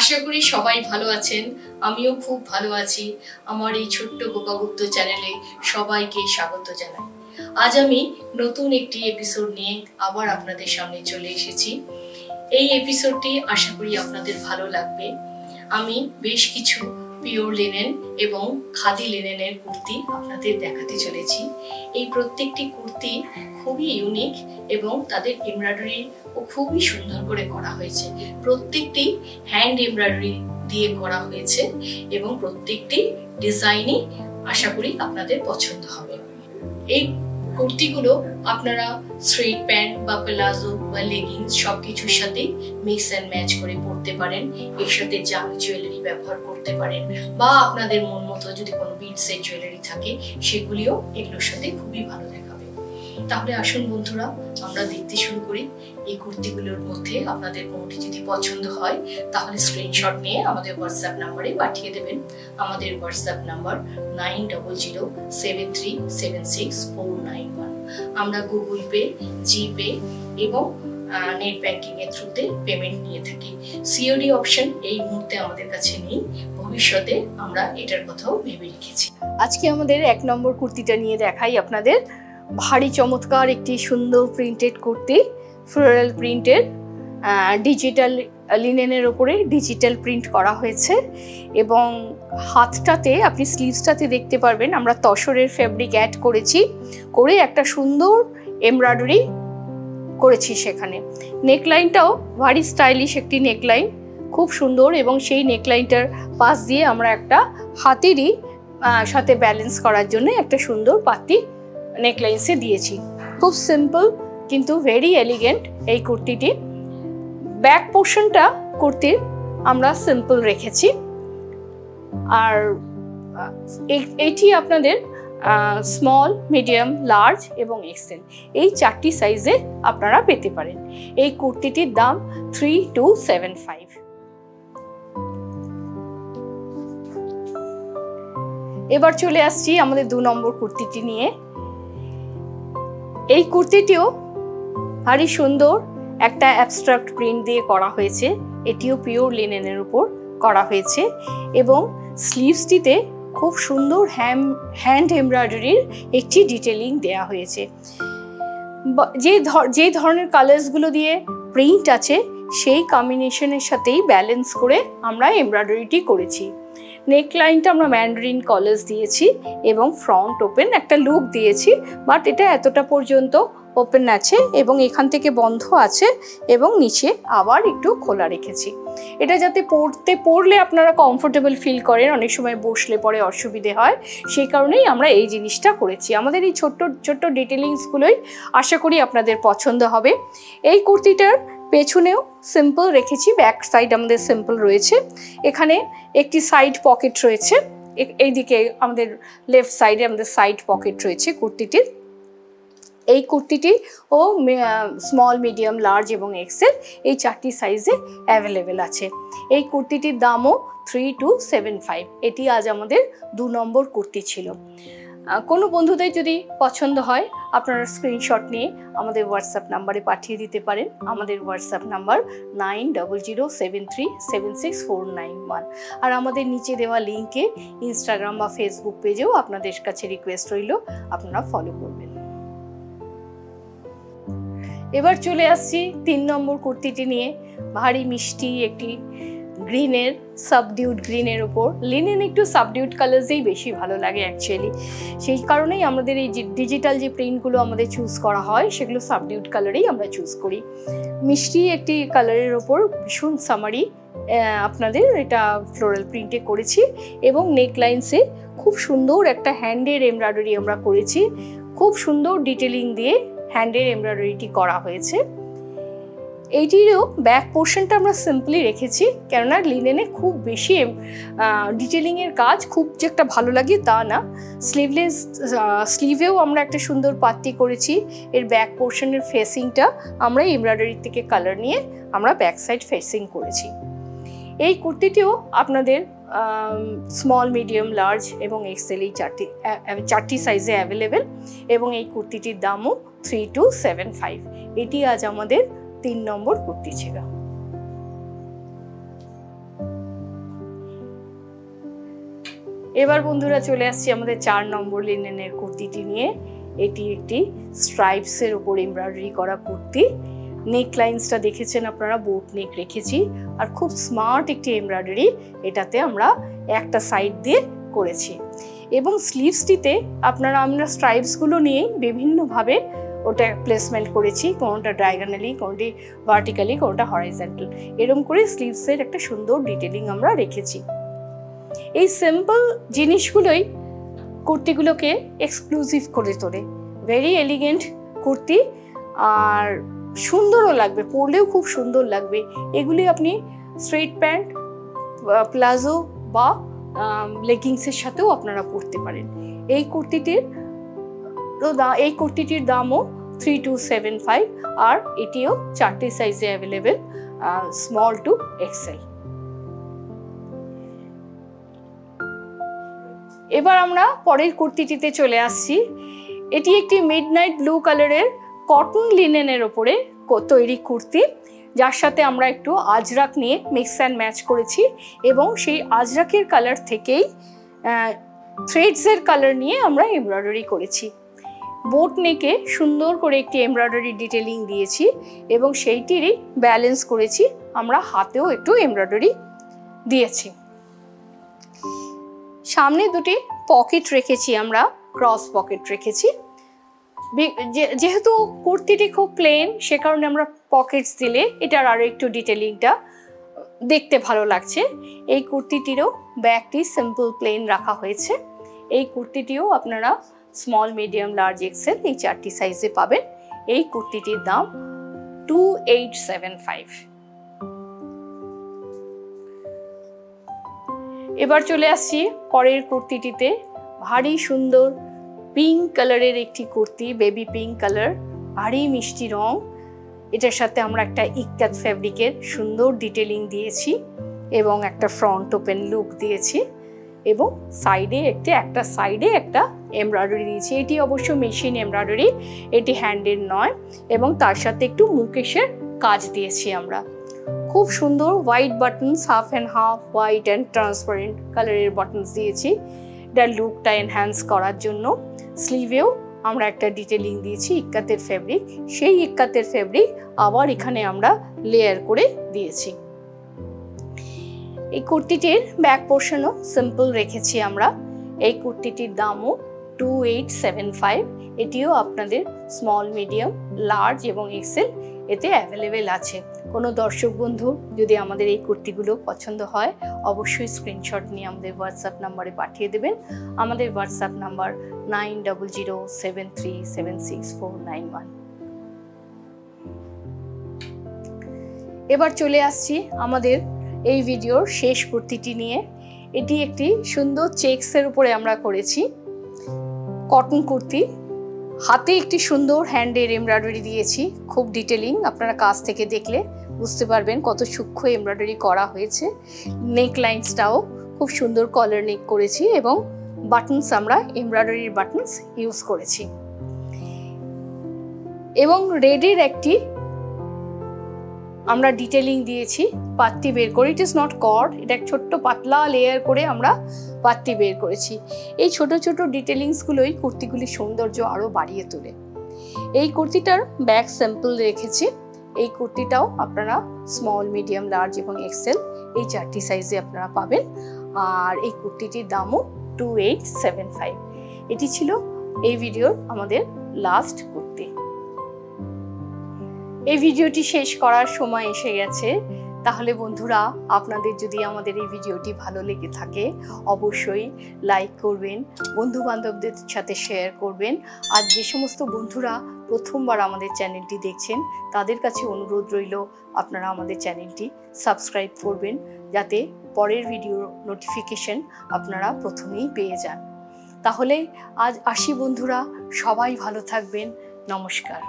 আশা করি সবাই ভালো আছেন। আমিও খুব ভালো আছি। আমার এই ছোট্ট গোপাগুপ্ত চ্যানেলে সবাইকে স্বাগত জানাই। আজ আমি নতুন একটি এপিসোড নিয়ে আবার আপনাদের সামনে চলে এসেছি। এই এপিসোডটি আশা করি আপনাদের ভালো লাগবে। আমি বেশ কিছু পিওর লিনেন এবং খাদি লিনেনের কুর্তি আপনাদের দেখাতে চলেছি। এই প্রত্যেকটি কুর্তি খুবই ইউনিক এবং তাদের এমব্রয়ডারি ও খুবই সুন্দর করে করা হয়েছে। প্রত্যেকটি হ্যান্ড এমব্রয়ডারি দিয়ে করা হয়েছে এবং প্রত্যেকটি ডিজাইনই আশা করি আপনাদের পছন্দ হবে। এই কুর্তিগুলো আপনারা স্ট্রেট প্যান্ট বা প্লাজো বা লেগিংস সবকিছুর সাথে মিক্স অ্যান্ড ম্যাচ করে পরতে পারেন। এর সাথে জাম জুয়েলারি ব্যবহার করতে পারেন বা আপনাদের মন মতো যদি কোনো বিটসের জুয়েলারি থাকে সেগুলিও এগুলোর সাথে খুবই ভালো দেখাবে। তাহলে আসুন বন্ধুরা, আমরা দেখতে শুরু করি। এই কুর্তিগুলোর মধ্যে আপনাদের কোনোটি যদি পছন্দ হয় তাহলে স্ক্রিনশট নিয়ে আমাদের হোয়াটসঅ্যাপ নাম্বারে পাঠিয়ে দেবেন। আমাদের হোয়াটসঅ্যাপ নাম্বার 9007376491। আমরা গুগল পে, জিপে এবং নেট ব্যাংকিং এর থ্রুতে পেমেন্ট নিয়ে থাকি। সিওডি অপশন এই মুহূর্তে আমাদের কাছে নেই, ভবিষ্যতে আমরা এটার কথাও ভেবে রেখেছি। আজকে আমাদের 1 নম্বর কুর্তিটা নিয়ে দেখাই আপনাদের। ভারী চমৎকার একটি সুন্দর প্রিন্টেড কুর্তি, ফ্লোরাল প্রিন্টের, ডিজিটাল লিনেনের ওপরে ডিজিটাল প্রিন্ট করা হয়েছে এবং হাতটাতে আপনি স্লিভসটাতে দেখতে পারবেন আমরা তসরের ফেব্রিক অ্যাড করেছি, করে একটা সুন্দর এমব্রয়ডারি করেছি সেখানে। নেকলাইনটাও ভারী স্টাইলিশ একটি নেকলাইন, খুব সুন্দর, এবং সেই নেকলাইনটার পাশ দিয়ে আমরা একটা হাতেরই সাথে ব্যালেন্স করার জন্য একটা সুন্দর পাতি নেকলাইন্সে দিয়েছি। খুব সিম্পল কিন্তু ভেরি এলিগেন্ট এই কুর্তিটি। ব্যাক পোর্শনটা কুর্তির আমরা সিম্পল রেখেছি, আর এটি আপনাদের স্মল, মিডিয়াম, লার্জ এবং এক্সেল এই 4টি সাইজে আপনারা পেতে পারেন। এই কুর্তিটির দাম 3275। এবার চলে আসছি আমাদের 2 নম্বর কুর্তিটি নিয়ে। এই কুর্তিটিও ভারী সুন্দর একটা অ্যাবস্ট্রাক্ট প্রিন্ট দিয়ে করা হয়েছে। এটিও পিওর লিনেনের উপর করা হয়েছে এবং স্লিভসটিতে খুব সুন্দর হ্যান্ড এমব্রয়ডারির একটি ডিটেলিং দেয়া হয়েছে। যে ধরনের কালার্সগুলো দিয়ে প্রিন্ট আছে সেই কম্বিনেশনের সাথেই ব্যালেন্স করে আমরা এমব্রয়ডারিটি করেছি। নেকলাইনটা আমরা ম্যান্ডারিন কলার্স দিয়েছি এবং ফ্রন্ট ওপেন একটা লুক দিয়েছি, বাট এটা এতটা পর্যন্ত ওপেন আছে এবং এখান থেকে বন্ধ আছে এবং নিচে আবার একটু খোলা রেখেছি। এটা যাতে পরলে আপনারা কমফোর্টেবল ফিল করেন, অনেক সময় বসলে পরে অসুবিধে হয়, সেই কারণেই আমরা এই জিনিসটা করেছি। আমাদের এই ছোট্ট ছোট্ট ডিটেলিংসগুলোই আশা করি আপনাদের পছন্দ হবে। এই কুর্তিটার পেছনেও সিম্পল রেখেছি, ব্যাক সাইড আমাদের সিম্পল রয়েছে। এখানে একটি সাইড পকেট রয়েছে, এইদিকে আমাদের লেফট সাইডে আমাদের সাইড পকেট রয়েছে কুর্তিটির। এই কুর্তিটি ও স্মল, মিডিয়াম, লার্জ এবং এক্সেল এই 4টি সাইজে অ্যাভেলেবেল আছে। এই কুর্তিটির দামও 3275। এটি আজ আমাদের 2 নম্বর কুর্তি ছিল। কোনো বন্ধুদের যদি পছন্দ হয় আপনারা স্ক্রিনশট নিয়ে আমাদের হোয়াটসঅ্যাপ নাম্বারে পাঠিয়ে দিতে পারেন। আমাদের হোয়াটসঅ্যাপ নাম্বার 9007376491। আর আমাদের নিচে দেওয়া লিঙ্কে ইনস্টাগ্রাম বা ফেসবুক পেজেও আপনাদের কাছে রিকোয়েস্ট রইল আপনারা ফলো করবেন। এবার চলে আসছি 3 নম্বর কুর্তিটি নিয়ে। ভারী মিষ্টি একটি গ্রিনের, সাবডিউড গ্রিনের ওপর। লিনেন একটু সাবডিউড কালার্সেই বেশি ভালো লাগে অ্যাকচুয়ালি, সেই কারণেই আমাদের এই ডিজিটাল যে প্রিন্টগুলো আমাদের চুজ করা হয় সেগুলো সাবডিউড কালারেই আমরা চুজ করি। মিষ্টি একটি কালারের ওপর ভীষণ সামারি আপনাদের এটা ফ্লোরাল প্রিন্টে করেছি এবং নেকলাইন্সে খুব সুন্দর একটা হ্যান্ডের এমব্রয়ডারি আমরা করেছি। খুব সুন্দর ডিটেলিং দিয়ে হ্যান্ডের এমব্রয়ডারিটি করা হয়েছে। এইটিরও ব্যাক পোর্শনটা আমরা সিম্পলি রেখেছি, কেননা লিনেনে খুব বেশি ডিটেলিংয়ের কাজ খুব যে একটা ভালো লাগে তা না। স্লিভেও আমরা একটা সুন্দর পাত্তি করেছি। এর ব্যাক পোর্শনের ফেসিংটা আমরা এমব্রয়ডারি থেকে কালার নিয়ে আমরা ব্যাক সাইড ফেসিং করেছি। এই কুর্তিটিও আপনাদের স্মল, মিডিয়াম, লার্জ এবং এক্সেল এই 4টি সাইজে অ্যাভেলেবেল এবং এই কুর্তিটির দামও 3275। এটি আজ আমাদের 3 নম্বর কুর্তি ছিল। এবার বন্ধুরা চলে আসছি আমাদের 4 নম্বর লিনেনের কুর্তিটি নিয়ে। এটি একটি স্ট্রাইপসের উপর এমব্রয়ডারি করা কুর্তি। নেক লাইন্সটা দেখেছেন আপনারা, বোট নেক রেখেছি, আর খুব স্মার্ট একটি এমব্রয়ডারি এটাতে আমরা একটা সাইড দিয়ে করেছি। এবং স্লিভসটিতে আমরা স্ট্রাইপসগুলো নিয়েই বিভিন্নভাবে ওটা প্লেসমেন্ট করেছি, কোনোটা ডায়াগোনালি, কোনোটি ভার্টিক্যালি, কোনোটা হরাইজন্টাল, এরকম করে স্লিভসের একটা সুন্দর ডিটেলিং আমরা রেখেছি। এই সিম্পল জিনিসগুলোই কুর্তিগুলোকে এক্সক্লুসিভ করে তোলে। ভেরি এলিগেন্ট কুর্তি, আর সুন্দরও লাগবে, পরলেও খুব সুন্দর লাগবে। এগুলি আপনি স্ট্রেট প্যান্ট, প্লাজো বা লেগিংসের সাথেও আপনারা পরতে পারেন। এই কুর্তিটির দামও 3275, আর এটিও 4টে সাইজে অ্যাভেলেবেল, স্মল টু এক্সেল। এবার আমরা পরের কুর্তিটিতে চলে আসছি। এটি একটি মিডনাইট ব্লু কালারের কটন লিনেনের ওপরে তৈরি কুর্তি, যার সাথে আমরা একটু আজরাক নিয়ে মিক্স অ্যান্ড ম্যাচ করেছি, এবং সেই আজরাকের কালার থেকেই থ্রেডসের কালার নিয়ে আমরা এমব্রয়ডারি করেছি। বোট নেকে সুন্দর করে একটি এমব্রয়ডারি ডিটেলিং দিয়েছি, এবং সেইটিরই ব্যালেন্স করেছি আমরা হাতেও একটু এমব্রয়ডারি দিয়েছি। সামনে দুটি পকেট রেখেছি, আমরা ক্রস পকেট রেখেছি। যেহেতু কুর্তিটি খুব প্লেন, সে কারণে আমরা পকেটস দিলে এটার আরও একটু ডিটেলিংটা দেখতে ভালো লাগছে। এই কুর্তিটিরও ব্যাগটি সিম্পল প্লেন রাখা হয়েছে। এই কুর্তিটিও আপনারা স্মল, মিডিয়াম, লার্জ, এক্সেল এই 4টি সাইজে পাবেন। এই কুর্তিটির দাম 2875। এবার চলে আসছি পরের কুর্তিটিতে। ভারী সুন্দর পিঙ্ক কালারের একটি কুর্তি, বেবি পিঙ্ক কালার, ভারী মিষ্টি রং। এটার সাথে আমরা একটা ইক্কাত ফ্যাব্রিকের সুন্দর ডিটেলিং দিয়েছি, এবং একটা ফ্রন্ট ওপেন লুক দিয়েছি, এবং একটা সাইডে একটা এমব্রয়ডারি দিয়েছি। এটি অবশ্য মেশিন এমব্রয়ডারি, এটি হ্যান্ডের নয়, এবং তার সাথে একটু মুকেশের কাজ দিয়েছি আমরা। খুব সুন্দর white buttons, half and half white and transparent কালারের বাটনস দিয়েছি এটার লুকটা এনহ্যান্স করার জন্য। স্লিভেও আমরা একটা ডিটেলিং দিয়েছি ইক্কাতের ফেব্রিক, সেই ইক্কাতের ফেব্রিক আবার এখানে আমরা লেয়ার করে দিয়েছি। এই কুর্তিটির ব্যাক পোর্শনও সিম্পল রেখেছি আমরা। এই কুর্তিটির দামও 2875। এটিও আপনাদের স্মল, মিডিয়াম, লার্জ এবং এক্সেল এতে অ্যাভেলেবেল আছে। কোনো দর্শক বন্ধু যদি আমাদের এই কুর্তিগুলো পছন্দ হয়, অবশ্যই স্ক্রিনশট নিয়ে আমাদের হোয়াটসঅ্যাপ নাম্বারে পাঠিয়ে দেবেন। আমাদের হোয়াটসঅ্যাপ নাম্বার 9007376491। এবার চলে আসছি আমাদের এই ভিডিওর শেষ কুর্তিটি নিয়ে। এটি একটি সুন্দর চেকসের উপরে আমরা করেছি কটন কুর্তি। হাতে একটি সুন্দর হ্যান্ডের এমব্রয়ডারি দিয়েছি, খুব ডিটেলিং। আপনারা কাছ থেকে দেখলে বুঝতে পারবেন কত সূক্ষ্ম এমব্রয়ডারি করা হয়েছে। নেক লাইন্সটাও খুব সুন্দর কলার নেক করেছি, এবং বাটনস আমরা এমব্রয়ডারির বাটনস ইউজ করেছি, এবং রেডের একটি আমরা ডিটেলিং দিয়েছি পাত্তি বের করে। ইট ইজ নট কর্ড, এটা এক ছোট্ট পাতলা লেয়ার করে আমরা পাত্তি বের করেছি। এই ছোট ছোট ডিটেলিংসগুলোই কুর্তিগুলির সৌন্দর্য আরও বাড়িয়ে তোলে। এই কুর্তিটার ব্যাক সিম্পল রেখেছি। এই কুর্তিটাও আপনারা স্মল, মিডিয়াম, লার্জ এবং এক্সেল এই 4টি সাইজে আপনারা পাবেন, আর এই কুর্তিটির দামও 2875। এটি ছিল এই ভিডিওর আমাদের লাস্ট কুর্তি। এই ভিডিওটি শেষ করার সময় এসে গেছে। তাহলে বন্ধুরা, আপনাদের যদি আমাদের এই ভিডিওটি ভালো লেগে থাকে, অবশ্যই লাইক করবেন, বন্ধু বান্ধবদের সাথে শেয়ার করবেন। আর যে সমস্ত বন্ধুরা প্রথমবার আমাদের চ্যানেলটি দেখছেন, তাদের কাছে অনুরোধ রইল আপনারা আমাদের চ্যানেলটি সাবস্ক্রাইব করবেন, যাতে পরের ভিডিওর নোটিফিকেশন আপনারা প্রথমেই পেয়ে যান। তাহলে আজ আসি বন্ধুরা, সবাই ভালো থাকবেন। নমস্কার।